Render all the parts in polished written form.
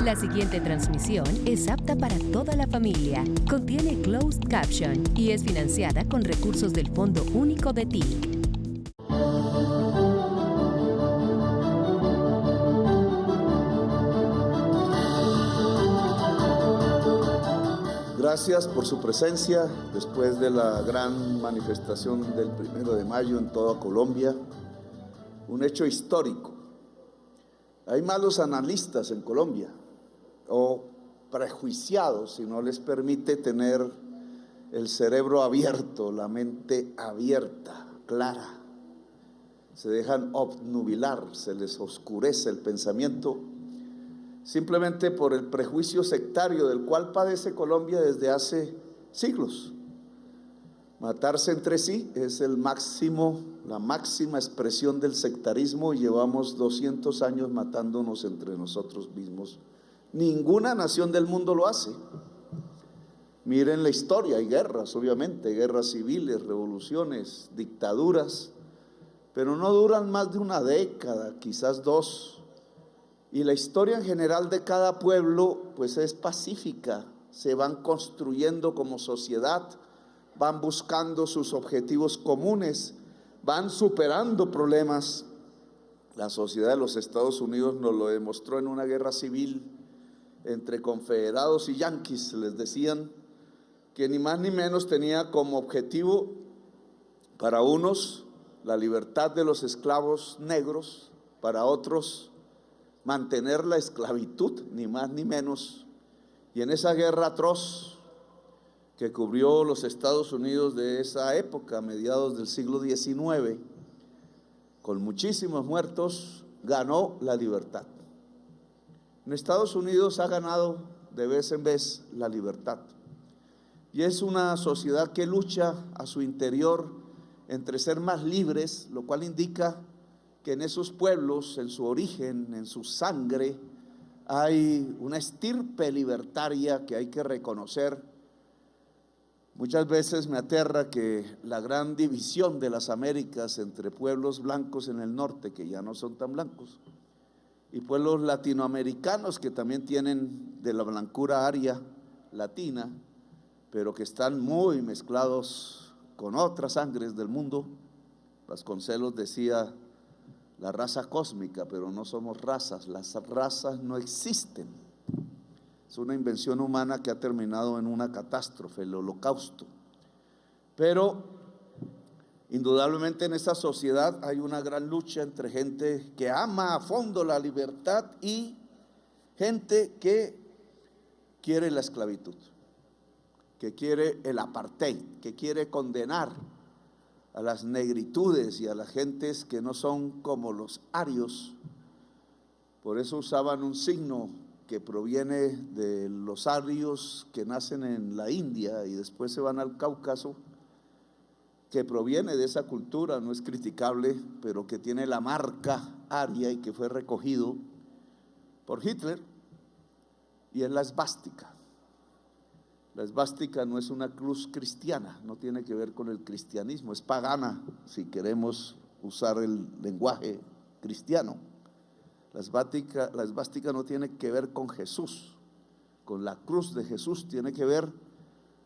La siguiente transmisión es apta para toda la familia. Contiene closed caption y es financiada con recursos del Fondo Único de TIC. Gracias por su presencia después de la gran manifestación del 1 de mayo en toda Colombia. Un hecho histórico. Hay malos analistas en Colombia o prejuiciados si no les permite tener el cerebro abierto, la mente abierta, clara. Se dejan obnubilar, se les oscurece el pensamiento simplemente por el prejuicio sectario del cual padece Colombia desde hace siglos. Matarse entre sí es la máxima expresión del sectarismo y llevamos 200 años matándonos entre nosotros mismos. Ninguna nación del mundo lo hace. Miren la historia, hay guerras, obviamente, guerras civiles, revoluciones, dictaduras, pero no duran más de una década, quizás dos. Y la historia en general de cada pueblo pues es pacífica, se van construyendo como sociedad, van buscando sus objetivos comunes, van superando problemas. La sociedad de los Estados Unidos nos lo demostró en una guerra civil entre confederados y yanquis. Les decían que ni más ni menos tenía como objetivo para unos la libertad de los esclavos negros, para otros mantener la esclavitud, ni más ni menos. Y en esa guerra atroz que cubrió los Estados Unidos de esa época, a mediados del siglo XIX, con muchísimos muertos, ganó la libertad. En Estados Unidos ha ganado de vez en vez la libertad. Y es una sociedad que lucha a su interior entre ser más libres, lo cual indica que en esos pueblos, en su origen, en su sangre, hay una estirpe libertaria que hay que reconocer. Muchas veces me aterra que la gran división de las Américas entre pueblos blancos en el norte, que ya no son tan blancos, y pueblos latinoamericanos que también tienen de la blancura aria latina, pero que están muy mezclados con otras sangres del mundo. Vasconcelos decía: la raza cósmica, pero no somos razas, las razas no existen. Es una invención humana que ha terminado en una catástrofe, el holocausto. Pero indudablemente en esta sociedad hay una gran lucha entre gente que ama a fondo la libertad y gente que quiere la esclavitud, que quiere el apartheid, que quiere condenar a las negritudes y a las gentes que no son como los arios. Por eso usaban un signo que proviene de los arios que nacen en la India y después se van al Cáucaso, que proviene de esa cultura, no es criticable, pero que tiene la marca aria y que fue recogido por Hitler, y es la esvástica. La esvástica no es una cruz cristiana, no tiene que ver con el cristianismo, es pagana si queremos usar el lenguaje cristiano. La esvástica no tiene que ver con Jesús, con la cruz de Jesús, tiene que ver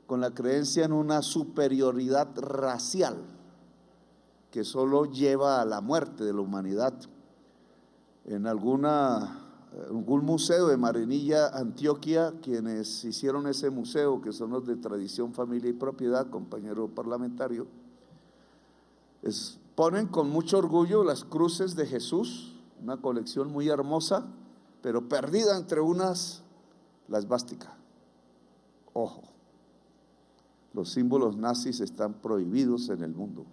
con la creencia en una superioridad racial que solo lleva a la muerte de la humanidad. En algún museo de Marinilla, Antioquia, quienes hicieron ese museo, que son los de Tradición, Familia y Propiedad, compañero parlamentario, ponen con mucho orgullo las cruces de Jesús, una colección muy hermosa, pero perdida entre unas, la esvástica. Ojo, los símbolos nazis están prohibidos en el mundo.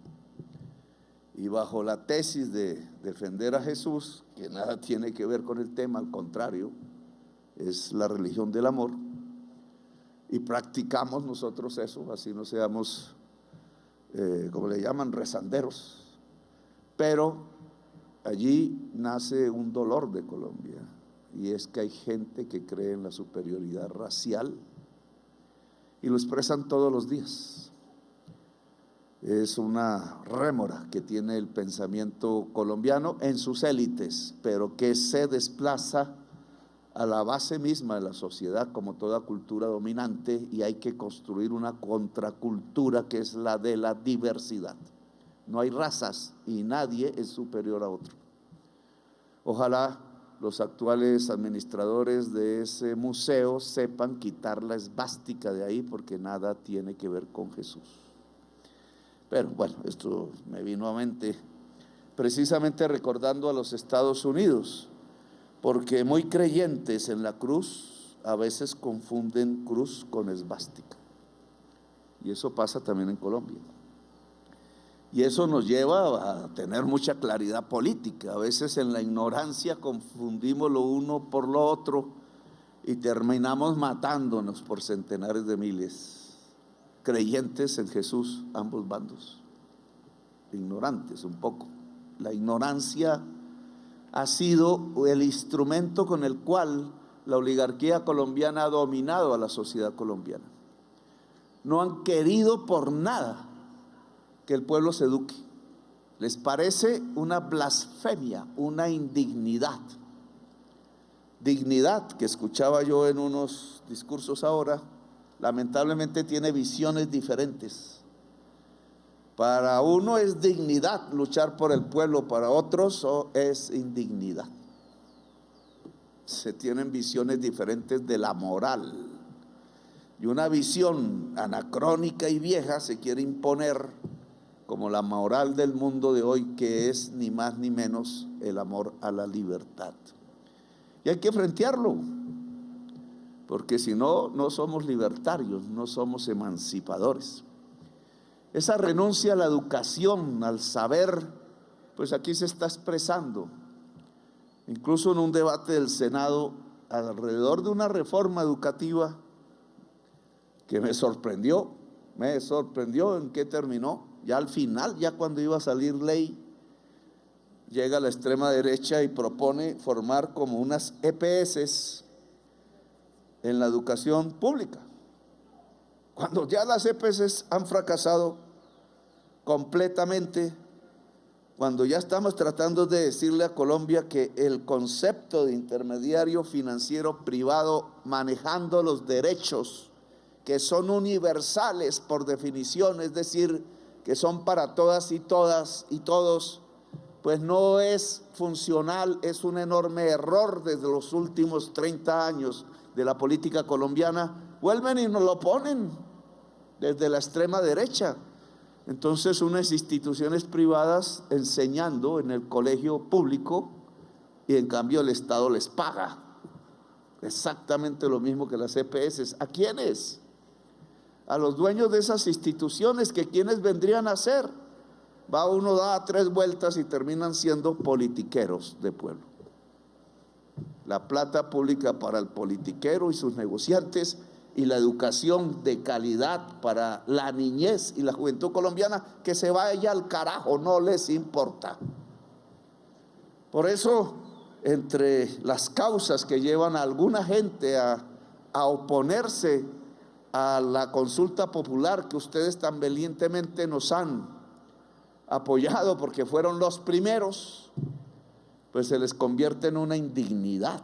Y bajo la tesis de defender a Jesús, que nada tiene que ver con el tema, al contrario, es la religión del amor, y practicamos nosotros eso, así no seamos, como le llaman, rezanderos. Pero allí nace un dolor de Colombia, y es que hay gente que cree en la superioridad racial y lo expresan todos los días. Es una rémora que tiene el pensamiento colombiano en sus élites, pero que se desplaza a la base misma de la sociedad como toda cultura dominante, y hay que construir una contracultura que es la de la diversidad. No hay razas y nadie es superior a otro. Ojalá los actuales administradores de ese museo sepan quitar la esvástica de ahí, porque nada tiene que ver con Jesús. Pero bueno, esto me vino a mente precisamente recordando a los Estados Unidos, porque muy creyentes en la cruz a veces confunden cruz con esvástica, y eso pasa también en Colombia. Y eso nos lleva a tener mucha claridad política. A veces en la ignorancia confundimos lo uno por lo otro y terminamos matándonos por centenares de miles, creyentes en Jesús, ambos bandos, ignorantes un poco. La ignorancia ha sido el instrumento con el cual la oligarquía colombiana ha dominado a la sociedad colombiana. No han querido por nada que el pueblo se eduque. Les parece una blasfemia, una indignidad. Dignidad, que escuchaba yo en unos discursos ahora, lamentablemente tiene visiones diferentes. Para uno es dignidad luchar por el pueblo, para otros es indignidad. Se tienen visiones diferentes de la moral. Y una visión anacrónica y vieja se quiere imponer como la moral del mundo de hoy, que es ni más ni menos el amor a la libertad. Y hay que frentearlo, porque si no, no somos libertarios, no somos emancipadores. Esa renuncia a la educación, al saber, pues aquí se está expresando. Incluso en un debate del Senado alrededor de una reforma educativa que me sorprendió en qué terminó. Ya al final, ya cuando iba a salir ley, llega la extrema derecha y propone formar como unas EPS en la educación pública, cuando ya las EPS han fracasado completamente, cuando ya estamos tratando de decirle a Colombia que el concepto de intermediario financiero privado manejando los derechos que son universales por definición, es decir, que son para todas y todos, pues no es funcional. Es un enorme error desde los últimos 30 años de la política colombiana. Vuelven y nos lo ponen desde la extrema derecha. Entonces, unas instituciones privadas enseñando en el colegio público, y en cambio el Estado les paga exactamente lo mismo que las EPS. ¿A quiénes? A los dueños de esas instituciones, que quienes vendrían a ser. Va uno, da 3 vueltas y terminan siendo politiqueros de pueblo. La plata pública para el politiquero y sus negociantes, y la educación de calidad para la niñez y la juventud colombiana, que se vaya al carajo, no les importa. Por eso, entre las causas que llevan a alguna gente a oponerse a la consulta popular, que ustedes tan valientemente nos han apoyado porque fueron los primeros, pues se les convierte en una indignidad.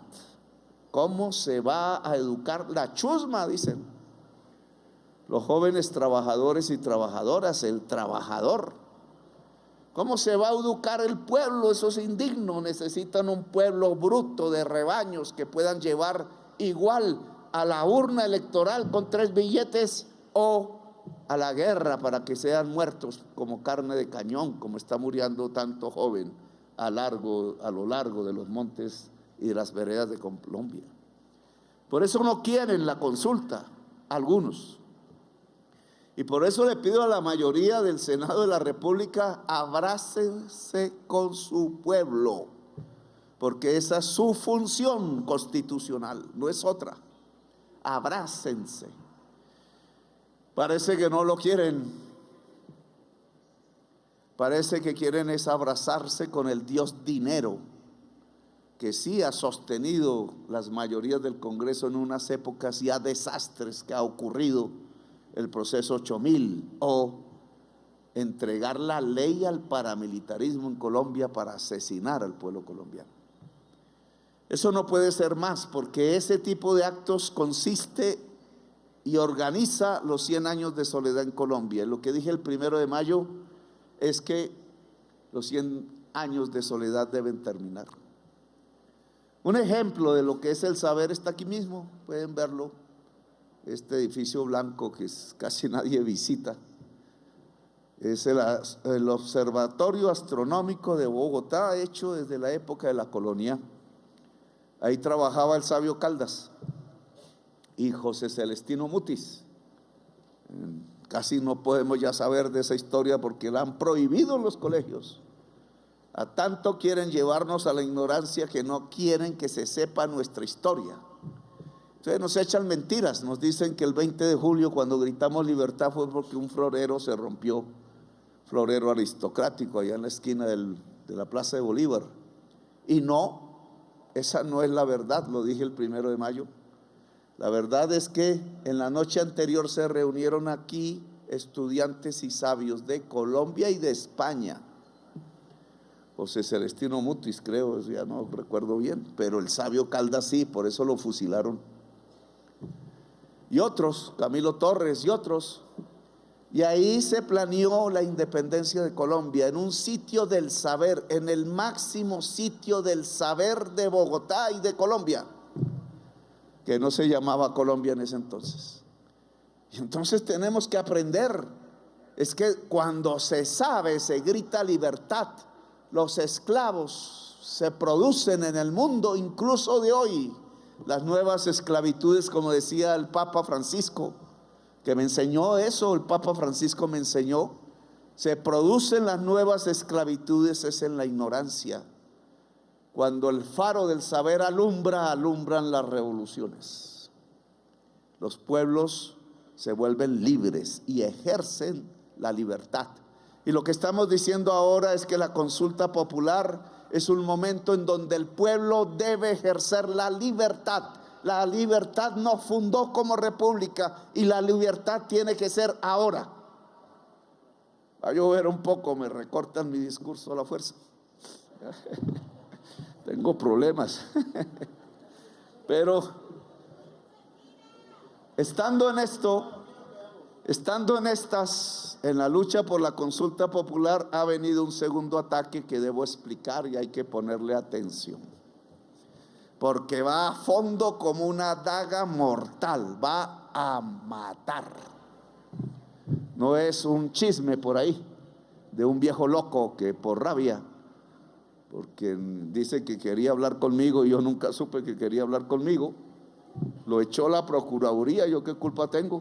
¿Cómo se va a educar la chusma? Dicen los jóvenes trabajadores y trabajadoras, el trabajador. ¿Cómo se va a educar el pueblo? Eso es indigno. Necesitan un pueblo bruto de rebaños que puedan llevar igual a la urna electoral con 3 billetes o a la guerra para que sean muertos como carne de cañón, como está muriendo tanto joven a lo largo de los montes y de las veredas de Colombia. Por eso no quieren la consulta, algunos. Y por eso le pido a la mayoría del Senado de la República: abrácense con su pueblo, porque esa es su función constitucional, no es otra. Abrácense. Parece que no lo quieren. Parece que quieren es abrazarse con el Dios dinero, que sí ha sostenido las mayorías del Congreso en unas épocas ya desastres que ha ocurrido, el proceso 8000, o entregar la ley al paramilitarismo en Colombia para asesinar al pueblo colombiano. Eso no puede ser más, porque ese tipo de actos consiste y organiza los 100 años de soledad en Colombia. Lo que dije el 1 de mayo es que los 100 años de soledad deben terminar. Un ejemplo de lo que es el saber está aquí mismo, pueden verlo, este edificio blanco que casi nadie visita. Es el Observatorio Astronómico de Bogotá, hecho desde la época de la colonia. Ahí trabajaba el sabio Caldas y José Celestino Mutis. Casi no podemos ya saber de esa historia porque la han prohibido en los colegios. A tanto quieren llevarnos a la ignorancia que no quieren que se sepa nuestra historia. Entonces nos echan mentiras, nos dicen que el 20 de julio cuando gritamos libertad fue porque un florero se rompió, florero aristocrático allá en la esquina de la Plaza de Bolívar. Y no, esa no es la verdad, lo dije el 1 de mayo. La verdad es que en la noche anterior se reunieron aquí estudiantes y sabios de Colombia y de España. José Celestino Mutis, creo, ya no recuerdo bien, pero el sabio Caldas sí, por eso lo fusilaron. Y otros, Camilo Torres y otros. Y ahí se planeó la independencia de Colombia, en un sitio del saber, en el máximo sitio del saber de Bogotá y de Colombia, que no se llamaba Colombia en ese entonces. Y entonces tenemos que aprender, es que cuando se sabe, se grita libertad. Los esclavos se producen en el mundo, incluso de hoy. Las nuevas esclavitudes, como decía el Papa Francisco, que me enseñó eso, el Papa Francisco me enseñó, se producen las nuevas esclavitudes es en la ignorancia. Cuando el faro del saber alumbra, alumbran las revoluciones. Los pueblos se vuelven libres y ejercen la libertad. Y lo que estamos diciendo ahora es que la consulta popular es un momento en donde el pueblo debe ejercer la libertad. La libertad nos fundó como república y la libertad tiene que ser ahora. Va a llover un poco, me recortan mi discurso a la fuerza. Tengo problemas. Pero estando en la lucha por la consulta popular, ha venido un segundo ataque que debo explicar y hay que ponerle atención. Porque va a fondo como una daga mortal, va a matar. No es un chisme por ahí de un viejo loco que por rabia, porque dice que quería hablar conmigo y yo nunca supe que quería hablar conmigo, lo echó la Procuraduría, ¿yo qué culpa tengo?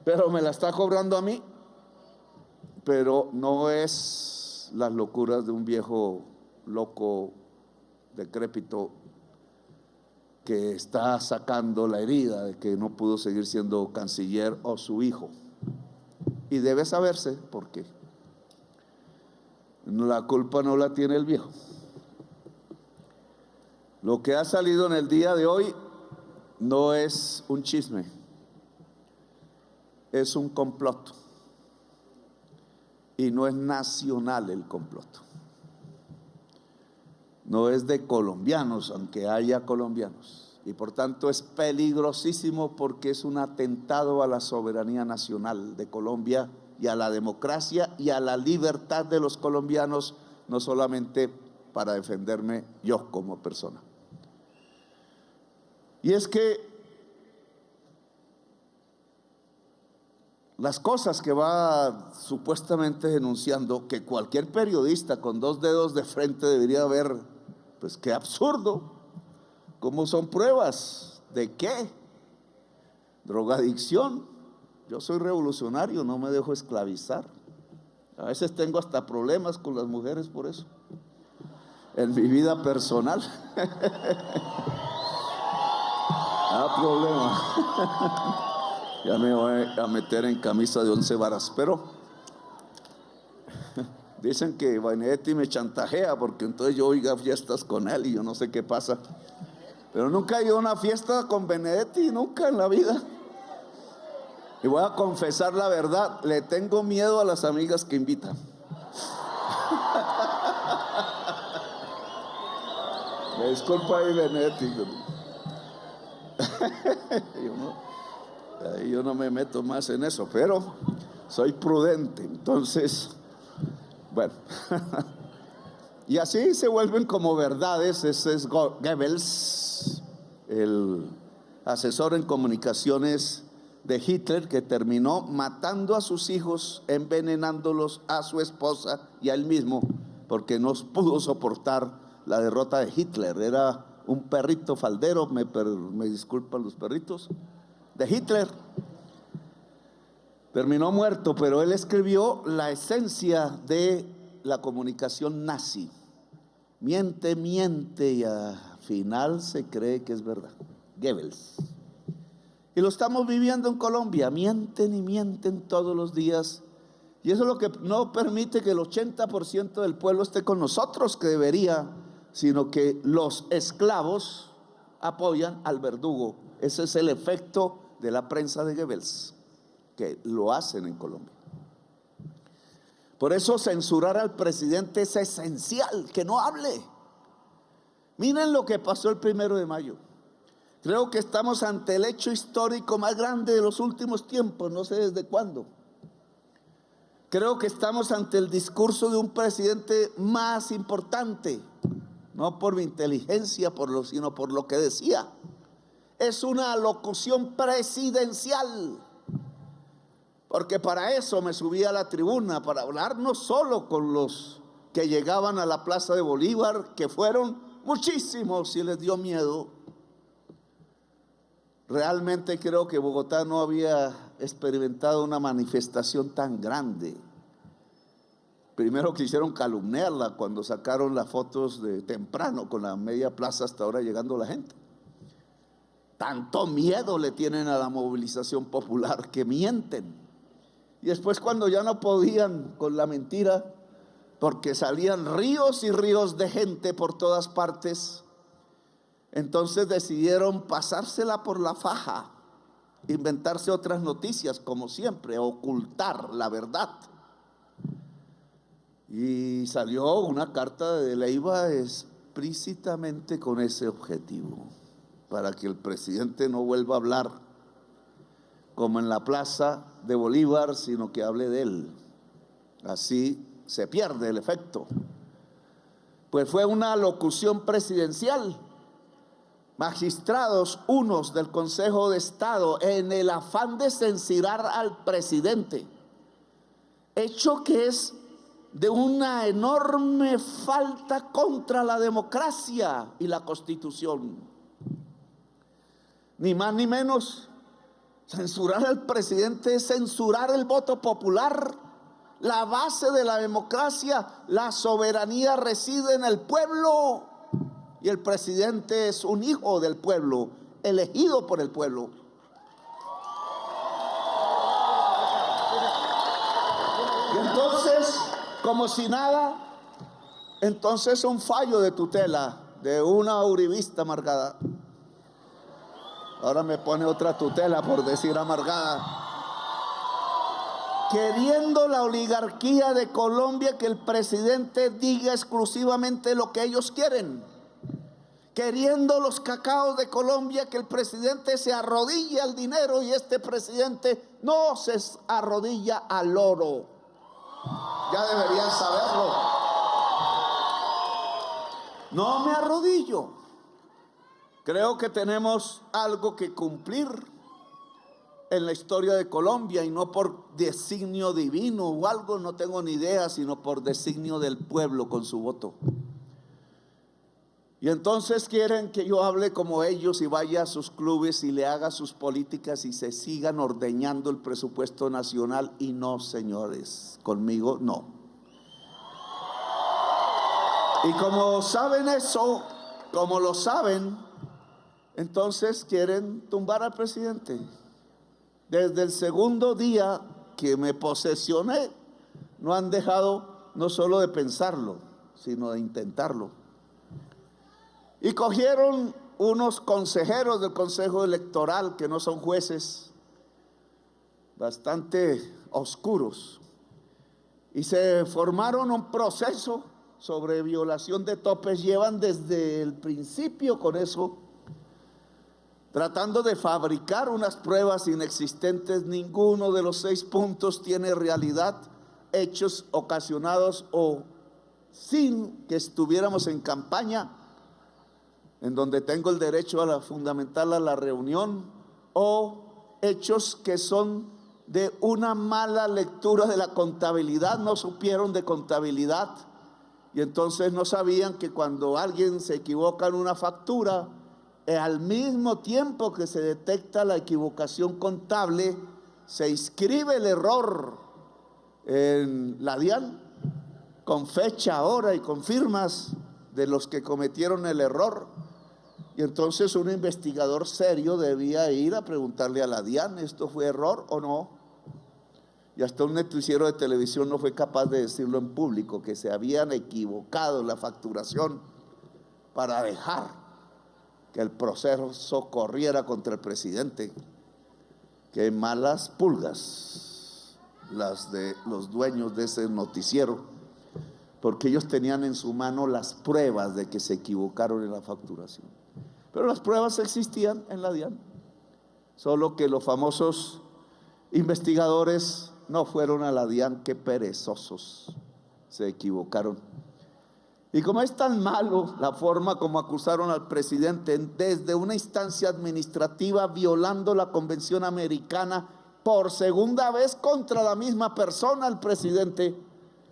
Pero me la está cobrando a mí. Pero no es las locuras de un viejo loco decrépito que está sacando la herida de que no pudo seguir siendo canciller o su hijo. Y debe saberse por qué. La culpa no la tiene el viejo. Lo que ha salido en el día de hoy no es un chisme, es un complot. Y no es nacional el complot. No es de colombianos, aunque haya colombianos. Y por tanto es peligrosísimo porque es un atentado a la soberanía nacional de Colombia y a la democracia y a la libertad de los colombianos, no solamente para defenderme yo como persona. Y es que las cosas que va supuestamente denunciando, que cualquier periodista con 2 dedos de frente debería ver, pues qué absurdo. ¿Cómo son pruebas? ¿De qué? Drogadicción. Yo soy revolucionario, no me dejo esclavizar. A veces tengo hasta problemas con las mujeres por eso, en mi vida personal. Problema. Ya me voy a meter en camisa de 11 varas, pero dicen que Benedetti me chantajea porque entonces yo oiga fiestas con él y yo no sé qué pasa. Pero nunca he ido a una fiesta con Benedetti, nunca en la vida. Y voy a confesar la verdad, le tengo miedo a las amigas que invitan. Me disculpa ahí, Benetti. Yo no me meto más en eso, pero soy prudente. Entonces, bueno. Y así se vuelven como verdades. Ese es Goebbels, el asesor en comunicaciones de Hitler, que terminó matando a sus hijos, envenenándolos, a su esposa y a él mismo, porque no pudo soportar la derrota de Hitler. Era un perrito faldero, me disculpan los perritos, de Hitler. Terminó muerto, pero él escribió la esencia de la comunicación nazi. Miente, miente y al final se cree que es verdad. Goebbels. Y lo estamos viviendo en Colombia. Mienten y mienten todos los días. Y eso es lo que no permite que el 80% del pueblo esté con nosotros, que debería, sino que los esclavos apoyan al verdugo. Ese es el efecto de la prensa de Goebbels, que lo hacen en Colombia. Por eso censurar al presidente es esencial, que no hable. Miren lo que pasó el 1 de mayo. Creo que estamos ante el hecho histórico más grande de los últimos tiempos, no sé desde cuándo. Creo que estamos ante el discurso de un presidente más importante, no por mi inteligencia, sino por lo que decía. Es una locución presidencial, porque para eso me subí a la tribuna, para hablar no solo con los que llegaban a la Plaza de Bolívar, que fueron muchísimos y les dio miedo. Realmente creo que Bogotá no había experimentado una manifestación tan grande. Primero quisieron calumniarla cuando sacaron las fotos de temprano con la media plaza hasta ahora llegando la gente. Tanto miedo le tienen a la movilización popular que mienten. Y después, cuando ya no podían con la mentira, porque salían ríos y ríos de gente por todas partes, entonces decidieron pasársela por la faja, inventarse otras noticias, como siempre, ocultar la verdad. Y salió una carta de Leiva explícitamente con ese objetivo, para que el presidente no vuelva a hablar como en la Plaza de Bolívar, sino que hable de él. Así se pierde el efecto. Pues fue una locución presidencial. Magistrados, unos del Consejo de Estado, en el afán de censurar al presidente, hecho que es de una enorme falta contra la democracia y la Constitución. Ni más ni menos. Censurar al presidente es censurar el voto popular, la base de la democracia. La soberanía reside en el pueblo y el presidente es un hijo del pueblo, elegido por el pueblo. Y entonces, como si nada, entonces un fallo de tutela de una uribista amargada. Ahora me pone otra tutela por decir amargada. Queriendo la oligarquía de Colombia que el presidente diga exclusivamente lo que ellos quieren. Queriendo los cacaos de Colombia que el presidente se arrodille al dinero y este presidente no se arrodilla al oro. Ya deberían saberlo. No me arrodillo. Creo que tenemos algo que cumplir en la historia de Colombia, y no por designio divino o algo, no tengo ni idea, sino por designio del pueblo con su voto. Y entonces quieren que yo hable como ellos y vaya a sus clubes y le haga sus políticas y se sigan ordeñando el presupuesto nacional. Y no, señores, conmigo no. Y como saben eso, como lo saben, entonces quieren tumbar al presidente. Desde el segundo día que me posesioné, no han dejado no solo de pensarlo, sino de intentarlo. Y cogieron unos consejeros del Consejo Electoral, que no son jueces, bastante oscuros, y se formaron un proceso sobre violación de topes llevan desde el principio con eso, tratando de fabricar unas pruebas inexistentes. Ninguno de los 6 puntos tiene realidad, hechos ocasionados o sin que estuviéramos en campaña, en donde tengo el derecho a la fundamental a la reunión, o hechos que son de una mala lectura de la contabilidad, no supieron de contabilidad y entonces no sabían que cuando alguien se equivoca en una factura, al mismo tiempo que se detecta la equivocación contable, se inscribe el error en la DIAN con fecha, hora y con firmas de los que cometieron el error. Y entonces un investigador serio debía ir a preguntarle a la DIAN, ¿esto fue error o no? Y hasta un noticiero de televisión no fue capaz de decirlo en público, que se habían equivocado en la facturación para dejar que el proceso corriera contra el presidente. Qué malas pulgas las de los dueños de ese noticiero, porque ellos tenían en su mano las pruebas de que se equivocaron en la facturación. Pero las pruebas existían en la DIAN, solo que los famosos investigadores no fueron a la DIAN. Qué perezosos, se equivocaron. Y como es tan malo la forma como acusaron al presidente desde una instancia administrativa, violando la Convención Americana por segunda vez contra la misma persona, el presidente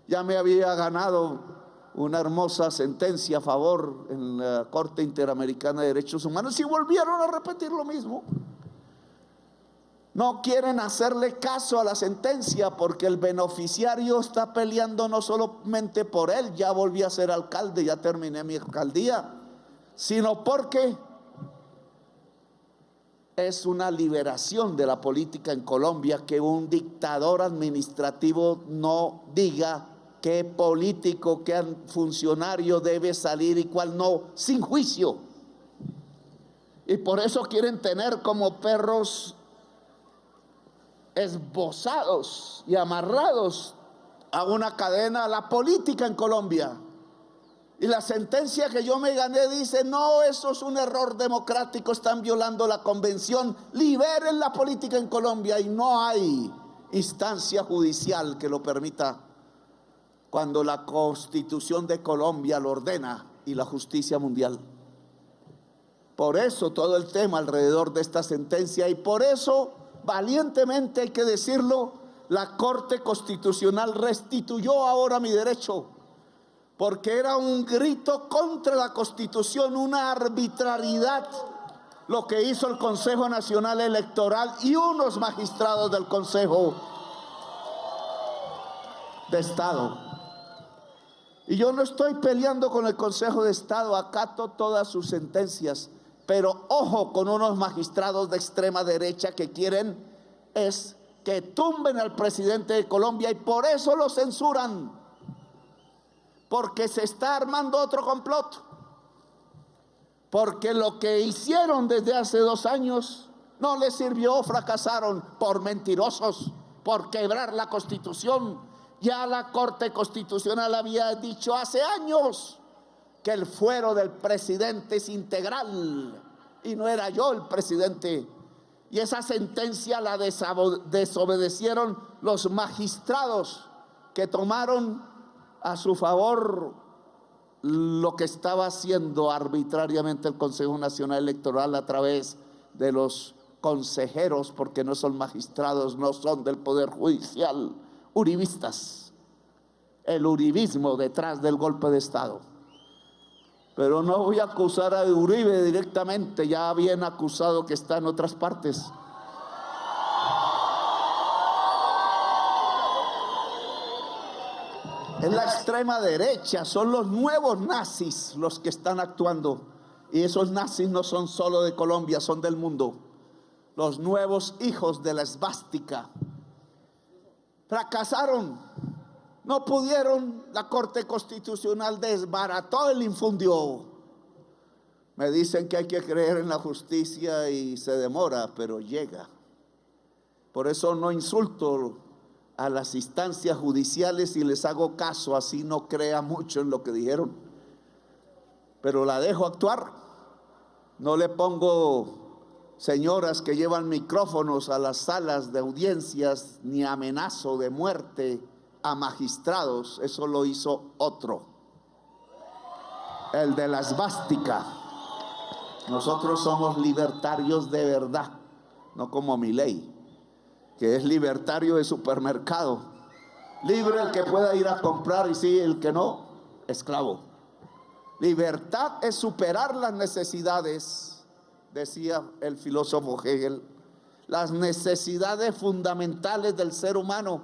ya me había ganado una hermosa sentencia a favor en la Corte Interamericana de Derechos Humanos y volvieron a repetir lo mismo. No quieren hacerle caso a la sentencia porque el beneficiario está peleando no solamente por él, ya volví a ser alcalde, ya terminé mi alcaldía, sino porque es una liberación de la política en Colombia que un dictador administrativo no diga qué político, qué funcionario debe salir y cuál no, sin juicio. Y por eso quieren tener como perros esbozados y amarrados a una cadena la política en Colombia. Y la sentencia que yo me gané dice: no, eso es un error democrático, están violando la convención, liberen la política en Colombia. Y no hay instancia judicial que lo permita cuando la Constitución de Colombia lo ordena y la justicia mundial. Por eso todo el tema alrededor de esta sentencia, y por eso valientemente hay que decirlo, la Corte Constitucional restituyó ahora mi derecho, porque era un grito contra la Constitución, una arbitrariedad lo que hizo el Consejo Nacional Electoral y unos magistrados del Consejo de Estado. Y yo no estoy peleando con el Consejo de Estado, acato todas sus sentencias, pero ojo con unos magistrados de extrema derecha que quieren es que tumben al presidente de Colombia y por eso lo censuran, porque se está armando otro complot, porque lo que hicieron desde hace 2 años no les sirvió, fracasaron por mentirosos, por quebrar la Constitución. Ya la Corte Constitucional había dicho hace años que el fuero del presidente es integral y no era yo el presidente. Y esa sentencia la desobedecieron los magistrados que tomaron a su favor lo que estaba haciendo arbitrariamente el Consejo Nacional Electoral a través de los consejeros, porque no son magistrados, no son del Poder Judicial, uribistas, el uribismo detrás del golpe de Estado. Pero no voy a acusar a Uribe directamente, ya bien acusado que está en otras partes. Es la extrema derecha, son los nuevos nazis los que están actuando. Y esos nazis no son solo de Colombia, son del mundo. Los nuevos hijos de la esvástica. Fracasaron, no pudieron, la Corte Constitucional desbarató el infundio. Me dicen que hay que creer en la justicia y se demora, pero llega. Por eso no insulto a las instancias judiciales y les hago caso, así no crea mucho en lo que dijeron, pero la dejo actuar. No le pongo señoras que llevan micrófonos a las salas de audiencias, ni amenazo de muerte a magistrados. Eso lo hizo otro, el de la esvástica. Nosotros somos libertarios de verdad, no como Milei, que es libertario de supermercado. Libre el que pueda ir a comprar y sí, el que no, esclavo. Libertad es superar las necesidades, decía el filósofo Hegel, las necesidades fundamentales del ser humano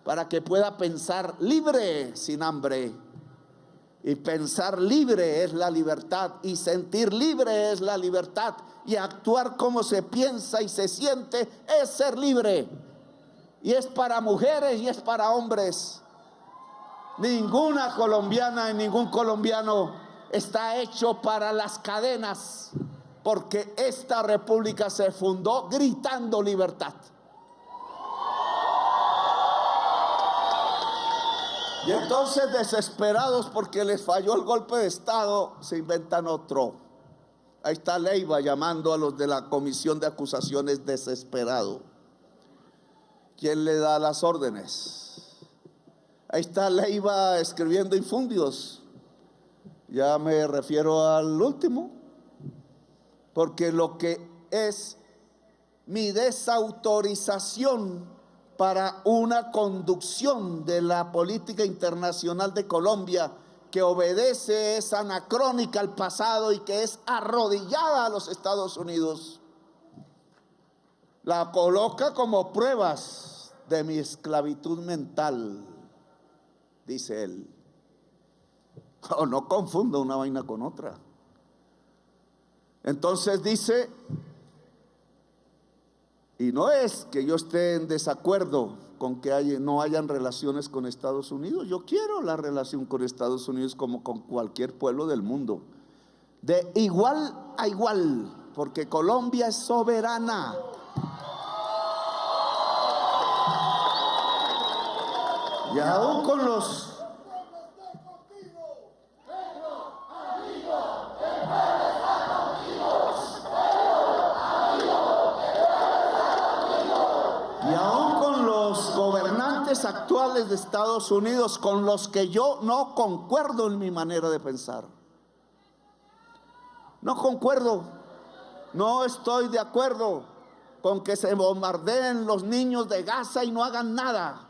para que pueda pensar libre sin hambre. Y pensar libre es la libertad, y sentir libre es la libertad, y actuar como se piensa y se siente es ser libre. Y es para mujeres y es para hombres. Ninguna colombiana y ningún colombiano está hecho para las cadenas, porque esta república se fundó gritando libertad. Y entonces, desesperados porque les falló el golpe de Estado, se inventan otro. Ahí está Leiva llamando a los de la comisión de acusaciones desesperado. ¿Quién le da las órdenes? Ahí está Leiva escribiendo infundios. Ya me refiero al último, porque lo que es mi desautorización para una conducción de la política internacional de Colombia que obedece, es anacrónica al pasado y que es arrodillada a los Estados Unidos, la coloca como pruebas de mi esclavitud mental, dice él. No confunda una vaina con otra. Entonces dice, y no es que yo esté en desacuerdo con que no hayan relaciones con Estados Unidos. Yo quiero la relación con Estados Unidos como con cualquier pueblo del mundo, de igual a igual, porque Colombia es soberana. Y aún con los gobernantes actuales de Estados Unidos, con los que yo no concuerdo en mi manera de pensar. No concuerdo, no estoy de acuerdo con que se bombardeen los niños de Gaza y no hagan nada.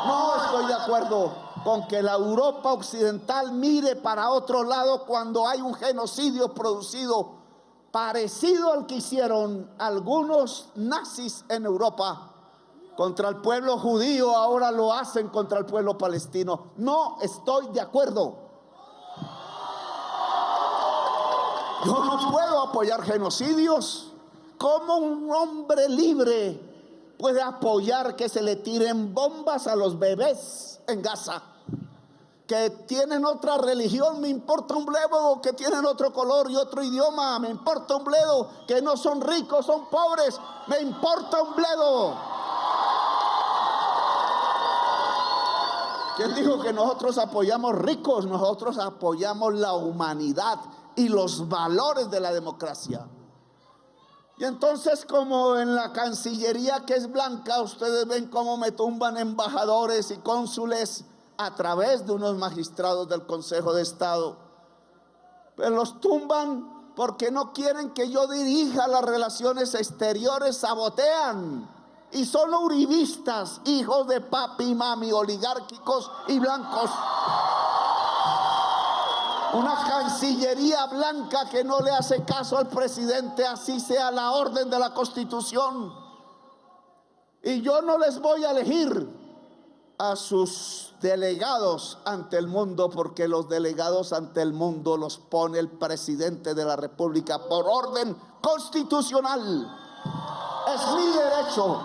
No estoy de acuerdo con que la Europa occidental mire para otro lado cuando hay un genocidio producido parecido al que hicieron algunos nazis en Europa contra el pueblo judío. Ahora lo hacen contra el pueblo palestino. No estoy de acuerdo. Yo no puedo apoyar genocidios. ¿Cómo un hombre libre puede apoyar que se le tiren bombas a los bebés en Gaza? Que tienen otra religión, me importa un bledo. Que tienen otro color y otro idioma, me importa un bledo. Que no son ricos, son pobres, me importa un bledo. ¿Quién dijo que nosotros apoyamos ricos? Nosotros apoyamos la humanidad y los valores de la democracia. Y entonces, como en la Cancillería, que es blanca, ustedes ven cómo me tumban embajadores y cónsules a través de unos magistrados del Consejo de Estado. Pero los tumban porque no quieren que yo dirija las relaciones exteriores, sabotean. Y son uribistas, hijos de papi y mami, oligárquicos y blancos. Una Cancillería blanca que no le hace caso al presidente, así sea la orden de la Constitución. Y yo no les voy a elegir a sus delegados ante el mundo, porque los delegados ante el mundo los pone el presidente de la República por orden constitucional. Es mi derecho.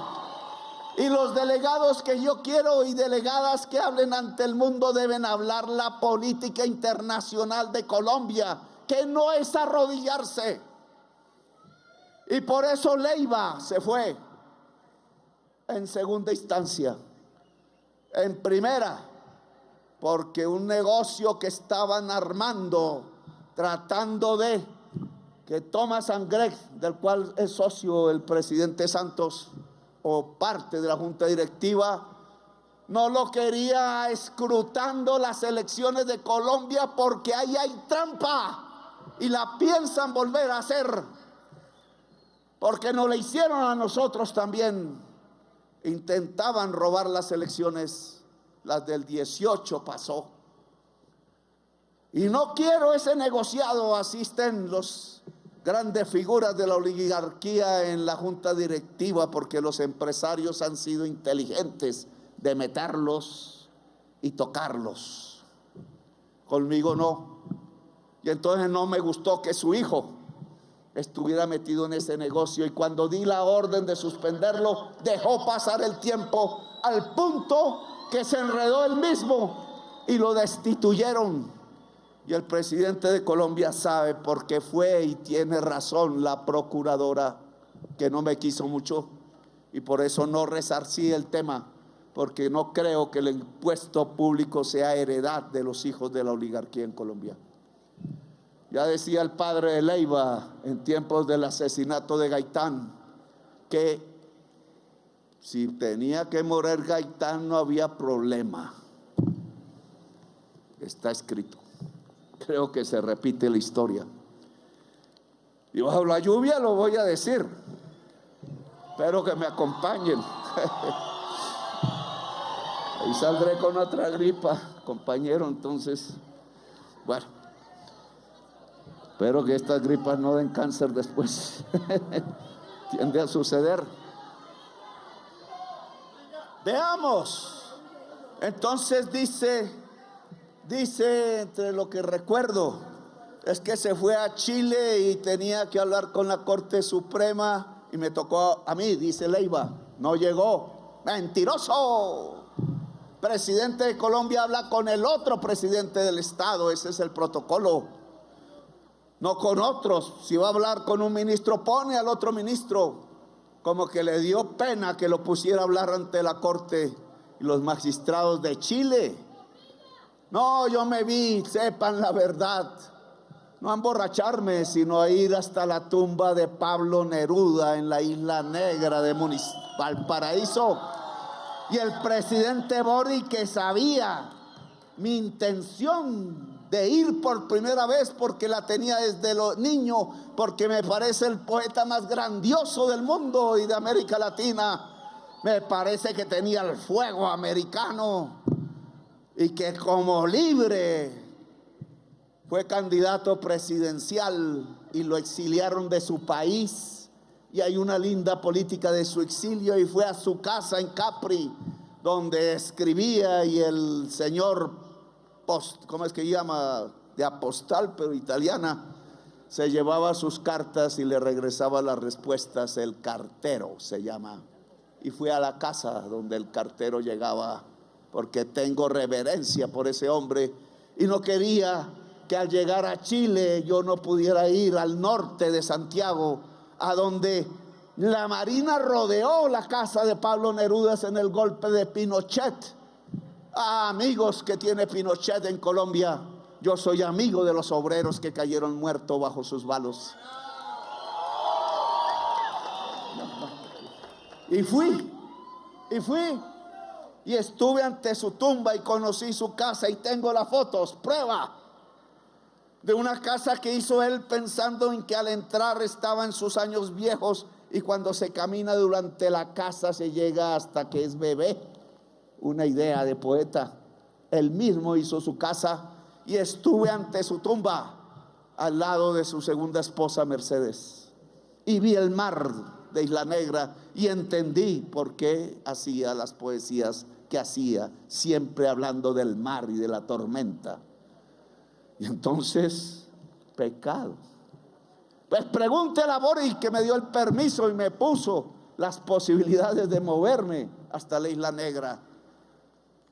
Y los delegados que yo quiero y delegadas que hablen ante el mundo deben hablar la política internacional de Colombia, que no es arrodillarse. Y por eso Leiva se fue. en segunda instancia. En primera, porque un negocio que estaban armando, tratando de que Thomas and Gregg, del cual es socio el presidente Santos o parte de la junta directiva, no lo quería escrutando las elecciones de Colombia porque ahí hay trampa y la piensan volver a hacer, porque nos la hicieron a nosotros también. Intentaban robar las elecciones, las del 18 pasó. Y no quiero ese negociado. Asisten los grandes figuras de la oligarquía en la junta directiva porque los empresarios han sido inteligentes de meterlos y tocarlos. Conmigo no. Y entonces no me gustó que su hijo estuviera metido en ese negocio, y cuando di la orden de suspenderlo, dejó pasar el tiempo al punto que se enredó él mismo y lo destituyeron. Y el presidente de Colombia sabe por qué fue, y tiene razón la procuradora, que no me quiso mucho, y por eso no resarcí el tema, porque no creo que el impuesto público sea heredad de los hijos de la oligarquía en Colombia. Ya decía el padre de Leiva en tiempos del asesinato de Gaitán, que si tenía que morir Gaitán no había problema. Está escrito. Creo que se repite la historia. Y bajo la lluvia lo voy a decir. Espero que me acompañen. Ahí saldré con otra gripa, compañero. Entonces, bueno, espero que estas gripas no den cáncer después. Tiende a suceder. Veamos. Entonces dice, entre lo que recuerdo, es que se fue a Chile y tenía que hablar con la Corte Suprema, y me tocó a mí, dice Leiva. No llegó. ¡Mentiroso! Presidente de Colombia habla con el otro presidente del estado, ese es el protocolo, no con otros. Si va a hablar con un ministro, pone al otro ministro. Como que le dio pena que lo pusiera a hablar ante la corte y los magistrados de Chile. No, yo me vi, sepan la verdad, no a emborracharme, sino a ir hasta la tumba de Pablo Neruda en la Isla Negra de Valparaíso. Y el presidente Boric, que sabía mi intención de ir por primera vez, porque la tenía desde los niños, porque me parece el poeta más grandioso del mundo y de América Latina. Me parece que tenía el fuego americano, y que como libre fue candidato presidencial y lo exiliaron de su país. Y hay una linda política de su exilio, y fue a su casa en Capri, donde escribía, y el señor ¿cómo es que llama? De apostal, pero italiana, se llevaba sus cartas y le regresaba las respuestas. El cartero se llama. Y fui a la casa donde el cartero llegaba, porque tengo reverencia por ese hombre, y no quería que al llegar a Chile yo no pudiera ir al norte de Santiago, a donde la Marina rodeó la casa de Pablo Neruda en el golpe de Pinochet. Amigos que tiene Pinochet en Colombia, yo soy amigo de los obreros que cayeron muertos bajo sus balos. Y fui y estuve ante su tumba y conocí su casa, y tengo las fotos, prueba de una casa que hizo él pensando en que al entrar estaba en sus años viejos, y cuando se camina durante la casa se llega hasta que es bebé. Una idea de poeta. Él mismo hizo su casa, y estuve ante su tumba al lado de su segunda esposa Mercedes, y vi el mar de Isla Negra, y entendí por qué hacía las poesías que hacía, siempre hablando del mar y de la tormenta. Y entonces, pecado. Pues pregúntele a Boric, que me dio el permiso y me puso las posibilidades de moverme hasta la Isla Negra.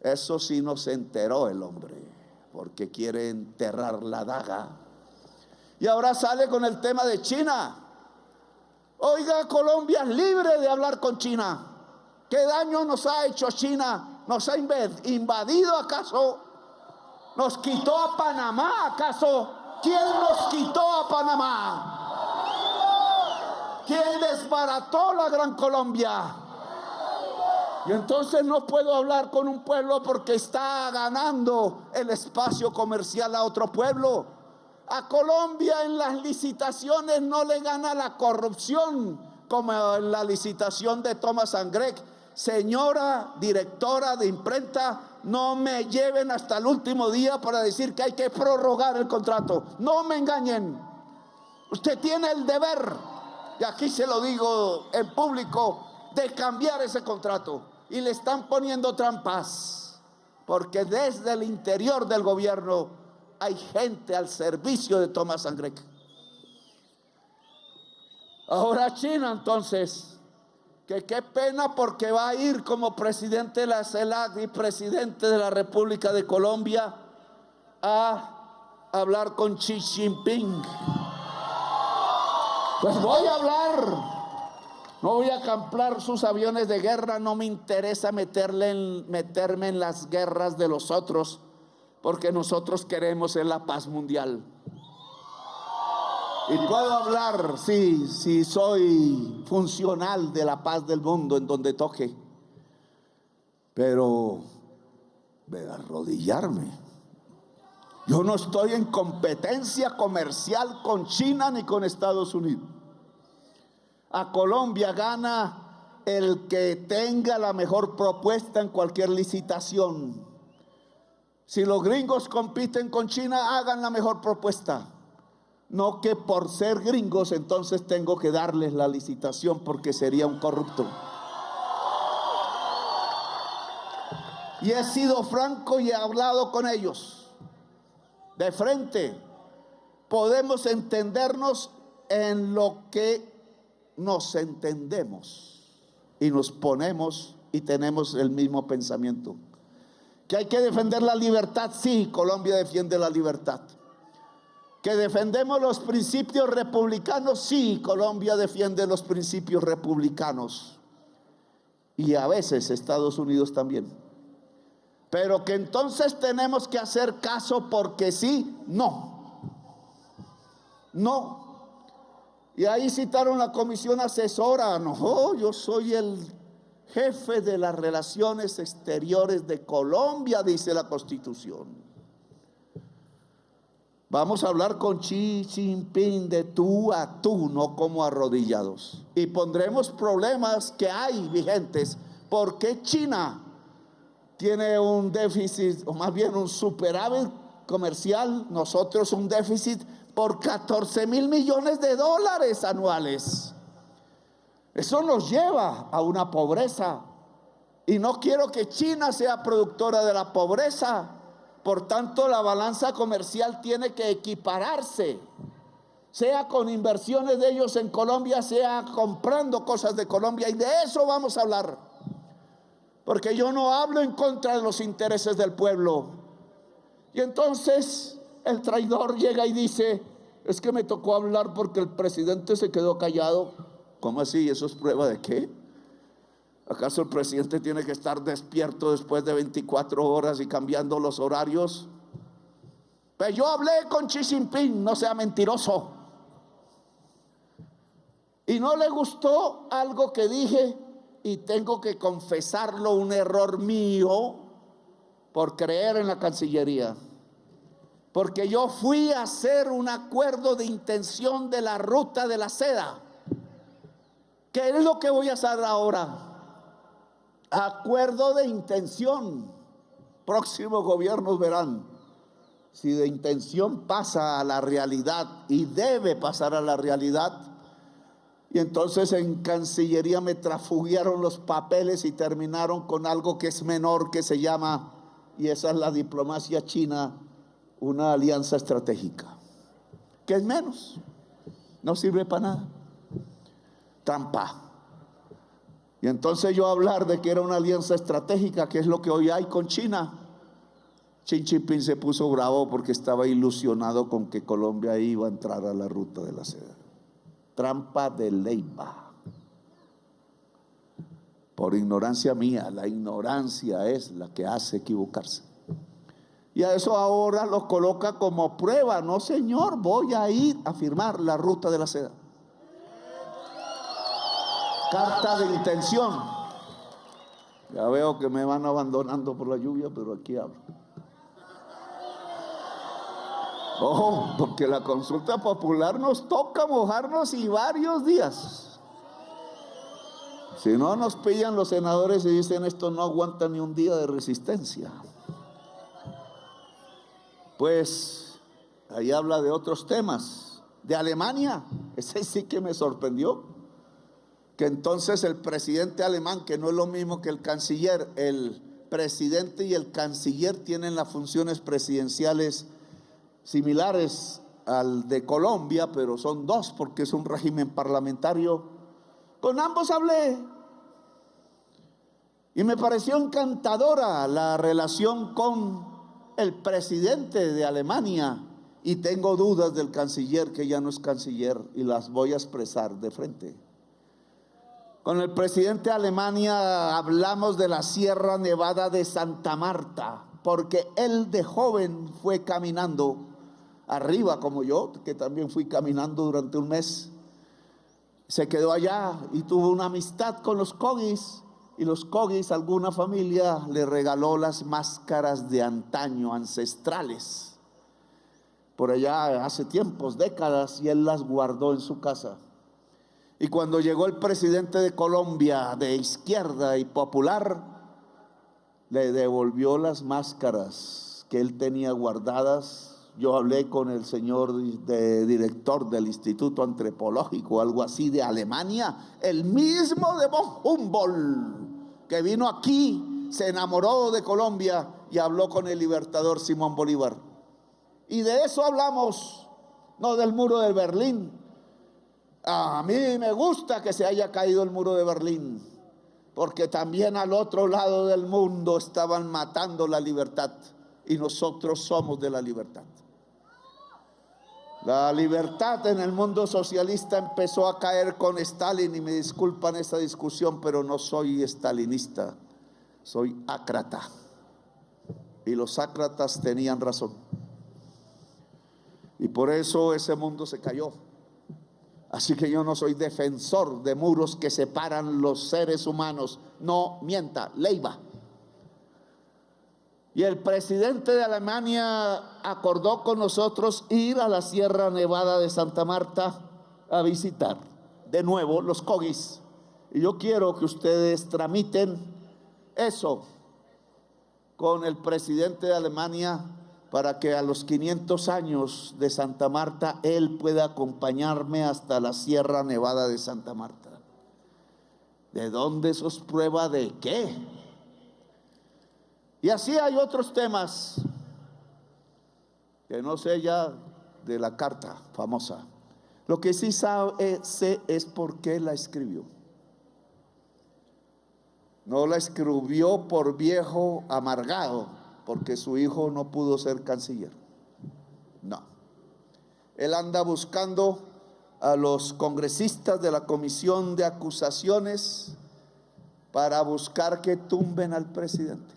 Eso sí no se enteró el hombre, porque quiere enterrar la daga. Y ahora sale con el tema de China. Oiga, Colombia es libre de hablar con China. ¿Qué daño nos ha hecho China? ¿Nos ha invadido acaso? ¿Nos quitó a Panamá acaso? ¿Quién nos quitó a Panamá? ¿Quién desbarató la Gran Colombia? Y entonces no puedo hablar con un pueblo porque está ganando el espacio comercial a otro pueblo. A Colombia en las licitaciones no le gana la corrupción como en la licitación de Thomas & Gregg. Señora directora de imprenta, no me lleven hasta el último día para decir que hay que prorrogar el contrato. No me engañen. Usted tiene el deber, y aquí se lo digo en público, de cambiar ese contrato. Y le están poniendo trampas, porque desde el interior del gobierno hay gente al servicio de Thomas & Gregg. Ahora China, entonces, que qué pena, porque va a ir como presidente de la CELAC y presidente de la República de Colombia a hablar con Xi Jinping. Pues voy a hablar. No voy a comprar sus aviones de guerra, no me interesa meterme en las guerras de los otros, porque nosotros queremos la paz mundial. Y puedo hablar, sí, soy funcional de la paz del mundo en donde toque, pero de arrodillarme. Yo no estoy en competencia comercial con China ni con Estados Unidos. A Colombia gana el que tenga la mejor propuesta en cualquier licitación. Si los gringos compiten con China, hagan la mejor propuesta. No que por ser gringos entonces tengo que darles la licitación, porque sería un corrupto. Y he sido franco y he hablado con ellos de frente. Podemos entendernos en lo que nos entendemos y nos ponemos y tenemos el mismo pensamiento. Que hay que defender la libertad, sí, Colombia defiende la libertad. Que defendemos los principios republicanos, sí, Colombia defiende los principios republicanos. Y a veces Estados Unidos también. Pero que entonces tenemos que hacer caso porque sí, no. Y ahí citaron la comisión asesora. No, yo soy el jefe de las relaciones exteriores de Colombia, dice la Constitución. Vamos a hablar con Xi Jinping de tú a tú, no como arrodillados. Y pondremos problemas que hay vigentes. ¿Por qué China tiene un déficit, o más bien un superávit comercial? Nosotros un déficit por 14,000 millones de dólares anuales. Eso nos lleva a una pobreza. Y no quiero que China sea productora de la pobreza. Por tanto, la balanza comercial tiene que equipararse, sea con inversiones de ellos en Colombia, sea comprando cosas de Colombia. Y de eso vamos a hablar, porque yo no hablo en contra de los intereses del pueblo. Y entonces el traidor llega y dice: es que me tocó hablar porque el presidente se quedó callado. ¿Cómo así? ¿Eso es prueba de qué? ¿Acaso el presidente tiene que estar despierto después de 24 horas y cambiando los horarios? Pero yo hablé con Xi Jinping, no sea mentiroso. Y no le gustó algo que dije, y tengo que confesarlo, un error mío por creer en la Cancillería. Porque yo fui a hacer un acuerdo de intención de la ruta de la seda. ¿Qué es lo que voy a hacer ahora? Acuerdo de intención. Próximos gobiernos verán si de intención pasa a la realidad, y debe pasar a la realidad. Y entonces en Cancillería me transfugiaron los papeles y terminaron con algo que es menor, que se llama, y esa es la diplomacia china, una alianza estratégica, que es menos, no sirve para nada, trampa. Y entonces yo hablar de que era una alianza estratégica, que es lo que hoy hay con China. Xi Jinping se puso bravo porque estaba ilusionado con que Colombia iba a entrar a la ruta de la seda. Trampa de Leiva. por ignorancia mía. La ignorancia es la que hace equivocarse. Y a eso ahora lo coloca como prueba. No, señor, voy a ir a firmar la ruta de la seda. Carta de intención. Ya veo que me van abandonando por la lluvia, pero aquí hablo. Ojo, porque la consulta popular nos toca mojarnos y varios días. Si no, nos pillan los senadores y dicen: esto no aguanta ni un día de resistencia. Pues ahí habla de otros temas. De Alemania, ese sí que me sorprendió. Que entonces el presidente alemán, que no es lo mismo que el canciller, el presidente y el canciller tienen las funciones presidenciales similares al de Colombia, pero son dos porque es un régimen parlamentario. Con ambos hablé y me pareció encantadora la relación con el presidente de Alemania, y tengo dudas del canciller, que ya no es canciller, y las voy a expresar de frente. Con el presidente de Alemania hablamos de la Sierra Nevada de Santa Marta, porque él de joven fue caminando arriba, como yo, que también fui caminando durante un mes. Se quedó allá y tuvo una amistad con los cogis, y los cogis, alguna familia le regaló las máscaras de antaño, ancestrales, por allá hace tiempos, décadas, y él las guardó en su casa. Y cuando llegó el presidente de Colombia, de izquierda y popular, le devolvió las máscaras que él tenía guardadas. Yo hablé con el señor director del Instituto Antropológico, algo así, de Alemania, el mismo de von Humboldt, que vino aquí, se enamoró de Colombia y habló con el libertador Simón Bolívar. Y de eso hablamos, no del muro de Berlín. A mí me gusta que se haya caído el muro de Berlín, porque también al otro lado del mundo estaban matando la libertad, y nosotros somos de la libertad. La libertad en el mundo socialista empezó a caer con Stalin, y me disculpan esta discusión, pero no soy stalinista, soy ácrata, y los ácratas tenían razón, y por eso ese mundo se cayó. Así que yo no soy defensor de muros que separan los seres humanos. No mienta, Leiva. Y el presidente de Alemania acordó con nosotros ir a la Sierra Nevada de Santa Marta a visitar de nuevo los cogis. Y yo quiero que ustedes tramiten eso con el presidente de Alemania, para que a los 500 años de Santa Marta él pueda acompañarme hasta la Sierra Nevada de Santa Marta. ¿De dónde eso es prueba de qué? Y así hay otros temas que no sé ya de la carta famosa. Lo que sí sé es por qué la escribió. No la escribió por viejo amargado, porque su hijo no pudo ser canciller. No. Él anda buscando a los congresistas de la Comisión de Acusaciones para buscar que tumben al presidente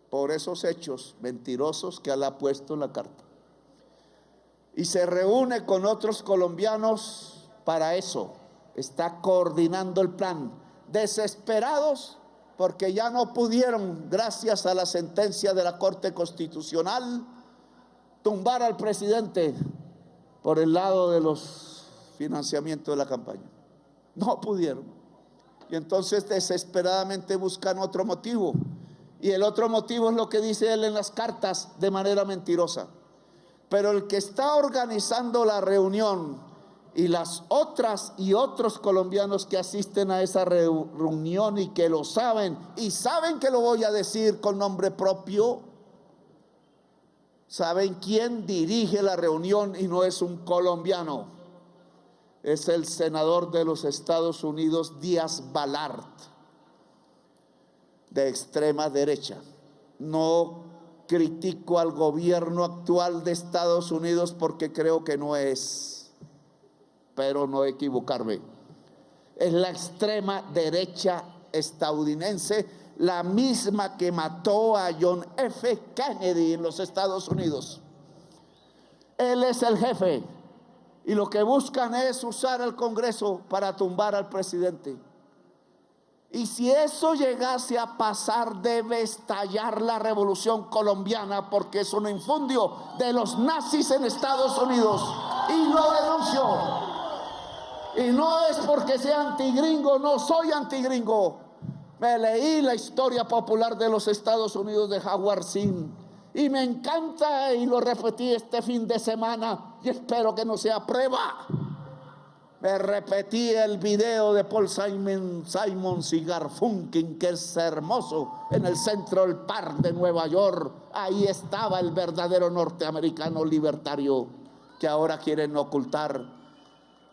por esos hechos mentirosos que él ha puesto en la carta. Y se reúne con otros colombianos para eso. Está coordinando el plan, desesperados porque ya no pudieron, gracias a la sentencia de la Corte Constitucional, tumbar al presidente por el lado de los financiamientos de la campaña. No pudieron. Y entonces desesperadamente buscan otro motivo. Y el otro motivo es lo que dice él en las cartas de manera mentirosa. Pero el que está organizando la reunión, y las otras y otros colombianos que asisten a esa reunión y que lo saben, y saben que lo voy a decir con nombre propio, saben quién dirige la reunión, y no es un colombiano, es el senador de los Estados Unidos, Díaz Balart, de extrema derecha. No critico al gobierno actual de Estados Unidos porque creo que no es, pero no equivocarme. es la extrema derecha estadounidense, la misma que mató a John F. Kennedy en los Estados Unidos. Él es el jefe y lo que buscan es usar el Congreso para tumbar al presidente. Y si eso llegase a pasar, debe estallar la revolución colombiana, porque es un infundio de los nazis en Estados Unidos, y lo denuncio. Y no es porque sea antigringo, no soy antigringo. Me leí la historia popular de los Estados Unidos de Howard Zinn y me encanta, y lo repetí este fin de semana y espero que no sea prueba. Me repetí el video de Paul Simons y Garfunkel, que es hermoso, en el Central Park de Nueva York. Ahí estaba el verdadero norteamericano libertario que ahora quieren ocultar.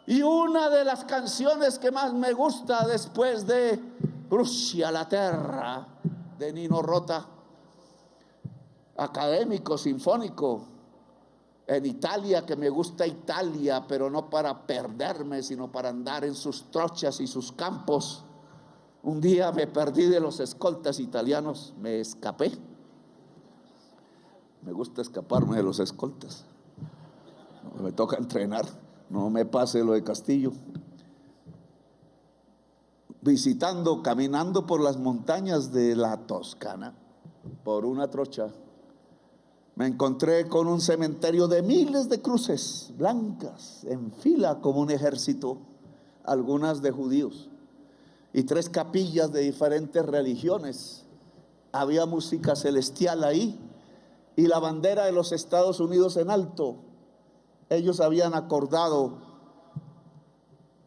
Y una de las canciones que más me gusta después de Russia la Terra, de Nino Rota, académico, sinfónico, en Italia, que me gusta Italia, pero no para perderme, sino para andar en sus trochas y sus campos. Un día me perdí de los escoltas italianos, me escapé. Me gusta escaparme de los escoltas. Me toca entrenar, no me pase lo de Castillo. Visitando, caminando por las montañas de la Toscana, por una trocha, me encontré con un cementerio de miles de cruces blancas en fila como un ejército, algunas de judíos, y 3 capillas de diferentes religiones. Había música celestial ahí y la bandera de los Estados Unidos en alto. Ellos habían acordado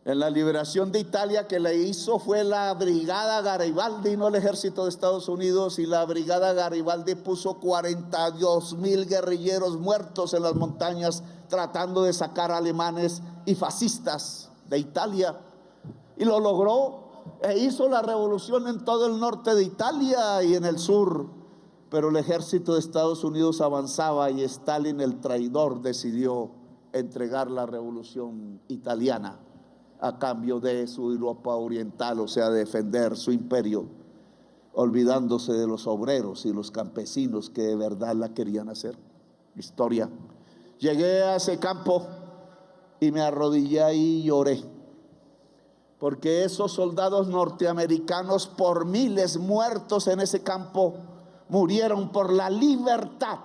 en la liberación de Italia, que le hizo fue la Brigada Garibaldi, no el ejército de Estados Unidos, y la Brigada Garibaldi puso 42,000 guerrilleros muertos en las montañas tratando de sacar alemanes y fascistas de Italia, y lo logró e hizo la revolución en todo el norte de Italia y en el sur. Pero el ejército de Estados Unidos avanzaba y Stalin, el traidor, decidió entregar la revolución italiana a cambio de su Europa oriental, o sea, defender su imperio, olvidándose de los obreros y los campesinos que de verdad la querían hacer. Historia. Llegué a ese campo y me arrodillé ahí y lloré, porque esos soldados norteamericanos, por miles muertos en ese campo, murieron por la libertad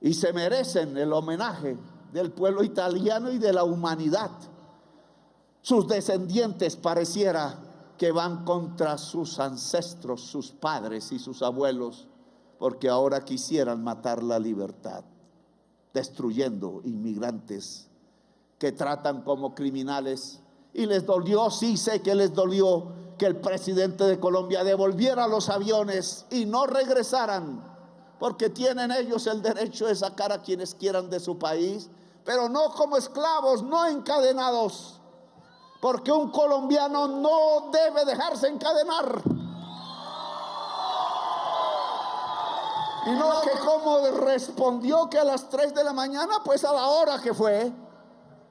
y se merecen el homenaje del pueblo italiano y de la humanidad. Sus descendientes pareciera que van contra sus ancestros, sus padres y sus abuelos, porque ahora quisieran matar la libertad, destruyendo inmigrantes que tratan como criminales. Y les dolió, sí sé que les dolió, que el presidente de Colombia devolviera los aviones y no regresaran, porque tienen ellos el derecho de sacar a quienes quieran de su país, pero no como esclavos, no encadenados, porque un colombiano no debe dejarse encadenar. Y no que como respondió que a las 3 de la mañana, pues a la hora que fue.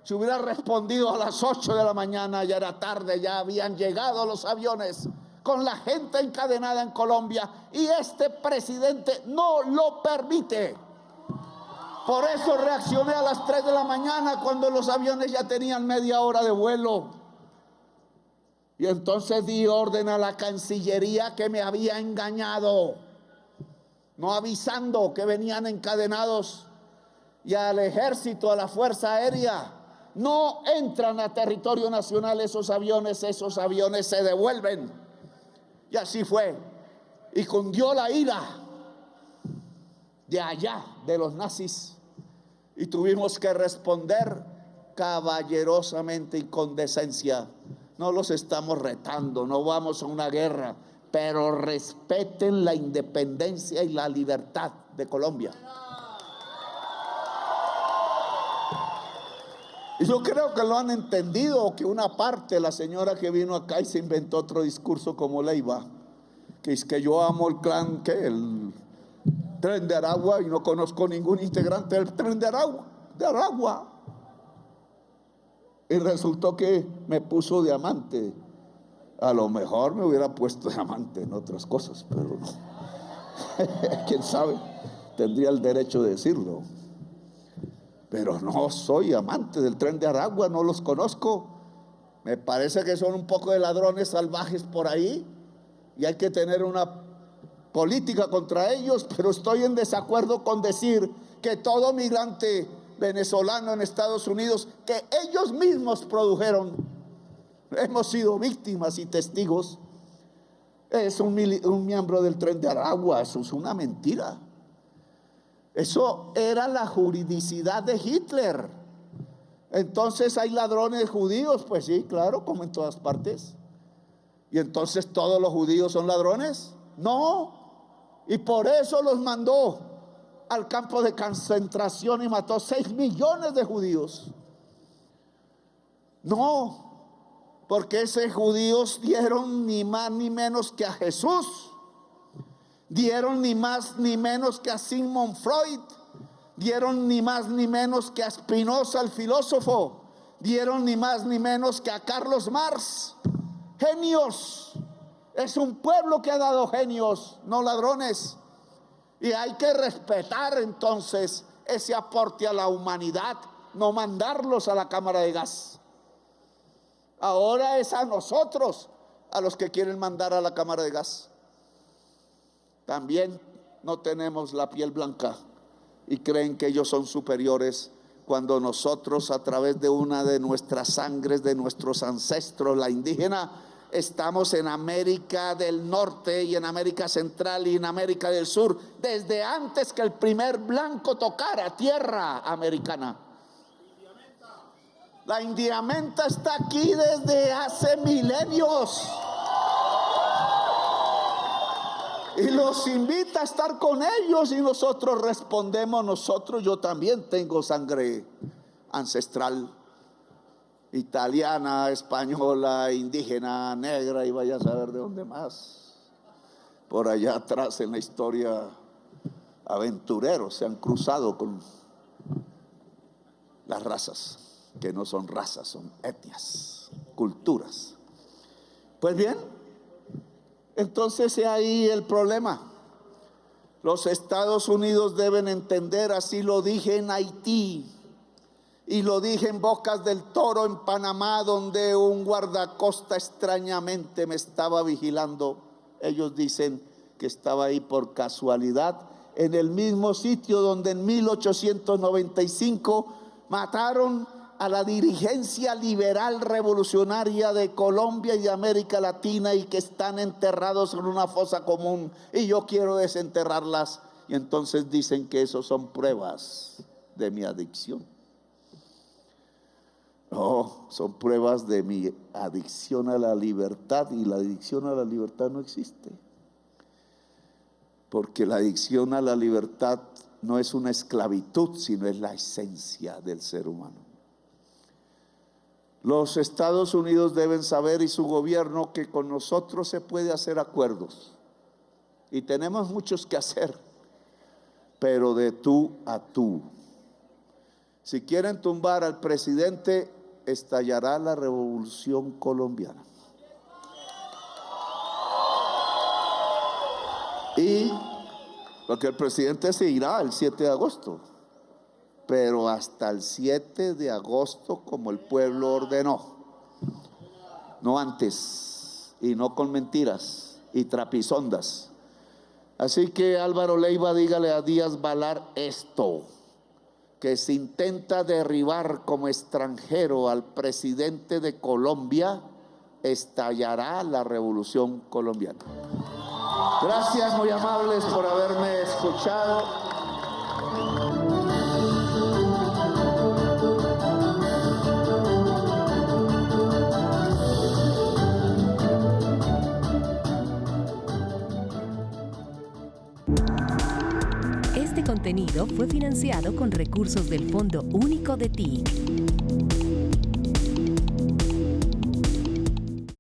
Si hubiera respondido a las 8 de la mañana, ya era tarde, ya habían llegado los aviones con la gente encadenada en Colombia, y este presidente no lo permite. Por eso reaccioné a las 3 de la mañana, cuando los aviones ya tenían media hora de vuelo. Y entonces di orden a la Cancillería, que me había engañado, no avisando que venían encadenados, y al ejército, a la Fuerza Aérea: no entran a territorio nacional esos aviones se devuelven. Y así fue, y cundió la ira de allá, de los nazis, y tuvimos que responder caballerosamente y con decencia. No los estamos retando, no vamos a una guerra, pero respeten la independencia y la libertad de Colombia. Y yo creo que lo han entendido, que una parte, la señora que vino acá y se inventó otro discurso como Leiva, que es que yo amo el clan, que el Tren de Aragua, y no conozco ningún integrante del Tren de Aragua. y resultó que me puso diamante. A lo mejor me hubiera puesto diamante en otras cosas, pero no. ¿Quién sabe? Tendría el derecho de decirlo. Pero no soy amante del Tren de Aragua, no los conozco. Me parece que son un poco de ladrones salvajes por ahí y hay que tener una política contra ellos, pero estoy en desacuerdo con decir que todo migrante venezolano en Estados Unidos, que ellos mismos produjeron, hemos sido víctimas y testigos, es un miembro del Tren de Aragua. Eso es una mentira. Eso era la juridicidad de Hitler. Entonces hay ladrones judíos, pues sí, claro, como en todas partes. ¿Y entonces todos los judíos son ladrones? No. Y por eso los mandó al campo de concentración y mató 6 millones de judíos. No, porque esos judíos dieron ni más ni menos que a Jesús. Dieron ni más ni menos que a Sigmund Freud. Dieron ni más ni menos que a Spinoza, el filósofo. Dieron ni más ni menos que a Carlos Marx. Genios. Es un pueblo que ha dado genios, no ladrones. Y hay que respetar entonces ese aporte a la humanidad, no mandarlos a la cámara de gas. Ahora es a nosotros a los que quieren mandar a la cámara de gas. También no tenemos la piel blanca y creen que ellos son superiores, cuando nosotros, a través de una de nuestras sangres, de nuestros ancestros, la indígena, estamos en América del Norte y en América Central y en América del Sur desde antes que el primer blanco tocara tierra americana. La indiamenta está aquí desde hace milenios y los invita a estar con ellos, y nosotros respondemos. Yo también tengo sangre ancestral, italiana, española, indígena, negra, y vaya a saber de dónde más. Por allá atrás en la historia, aventureros se han cruzado con las razas, que no son razas, son etnias, culturas. Pues bien, entonces ahí el problema. Los Estados Unidos deben entender, así lo dije en Haití, y lo dije en Bocas del Toro, en Panamá, donde un guardacosta extrañamente me estaba vigilando. Ellos dicen que estaba ahí por casualidad, en el mismo sitio donde en 1895 mataron a la dirigencia liberal revolucionaria de Colombia y de América Latina, y que están enterrados en una fosa común, y yo quiero desenterrarlas. Y entonces dicen que eso son pruebas de mi adicción. No, son pruebas de mi adicción a la libertad, y la adicción a la libertad no existe, porque la adicción a la libertad no es una esclavitud, sino es la esencia del ser humano. Los Estados Unidos deben saber, y su gobierno, que con nosotros se puede hacer acuerdos, y tenemos muchos que hacer, pero de tú a tú. Si quieren tumbar al presidente, estallará la revolución colombiana. Y porque el presidente se irá el 7 de agosto, pero hasta el 7 de agosto, como el pueblo ordenó, no antes, y no con mentiras y trapisondas. Así que Álvaro Leiva, dígale a Díaz Balar esto: que si intenta derribar como extranjero al presidente de Colombia, estallará la revolución colombiana. Gracias, muy amables, por haberme escuchado. Este contenido fue financiado con recursos del Fondo Único de TIC.